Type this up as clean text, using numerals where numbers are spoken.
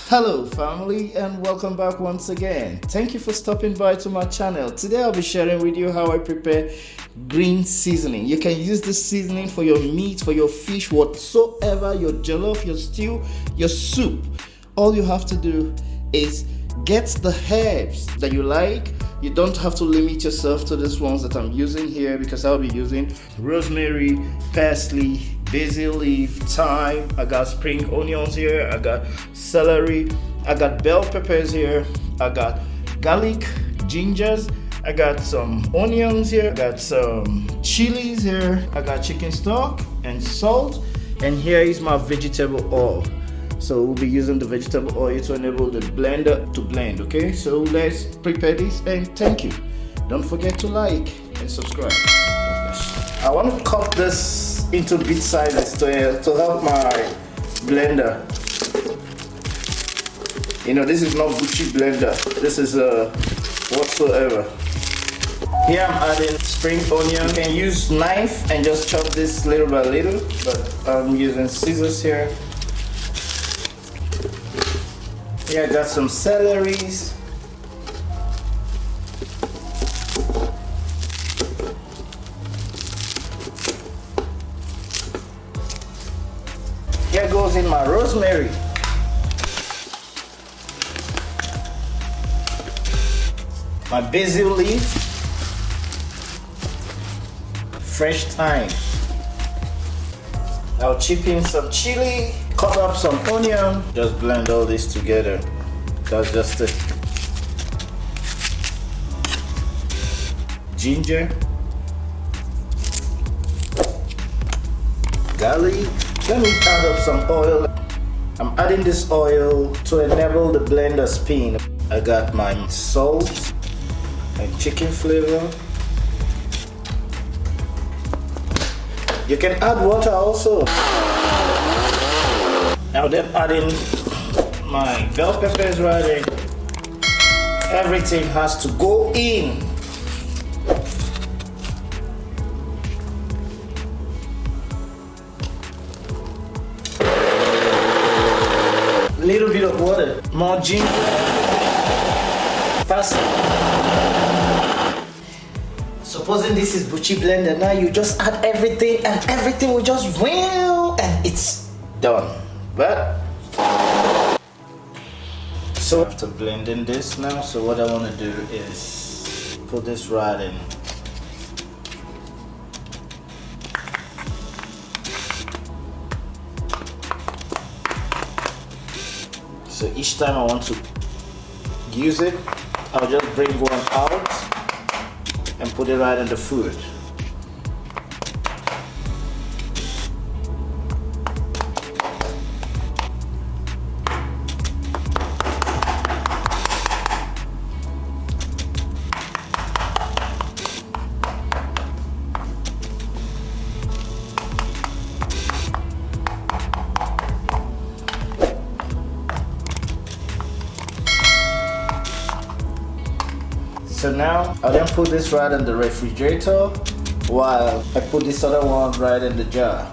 Hello family, and welcome back once again. Thank you for stopping by to my channel. Today I'll be sharing with you how I prepare green seasoning. You can use this seasoning for your meat, for your fish, whatsoever, your jollof, your stew, your soup. All you have to do is get the herbs that you like. You don't have to limit yourself to these ones that I'm using here, because I'll be using rosemary, parsley, basil leaf, thyme. I got spring onions here. I got celery. I got bell peppers here. I got garlic, gingers. I got some onions here. I got some chilies here. I got chicken stock and salt. And here is my vegetable oil. So we'll be using the vegetable oil to enable the blender to blend. Okay, so let's prepare this, and thank you. Don't forget to like and subscribe. I want to cut this into bit sizes to help my blender. You know, this is not Gucci blender. This is whatsoever. Here I'm adding spring onion. You can use knife and just chop this little by little, but I'm using scissors here. Here I got some celeries. Here goes in my rosemary. My basil leaf. Fresh thyme. I'll chip in some chili, cut up some onion, just blend all this together. That's just it. Ginger, garlic. Let me add up some oil. I'm adding this oil to enable the blender spin. I got my salt and chicken flavor. You can add water also. Now then, adding my bell peppers right in. Everything has to go in. Little bit of water, more ginger, parsley. Supposing this is Gucci blender, now you just add everything and everything will just wheel and it's done. But so after blending this now, so what I want to do is put this right in. So each time I want to use it, I'll just bring one out and put it right in the food. So now I'll then put this right in the refrigerator while I put this other one right in the jar.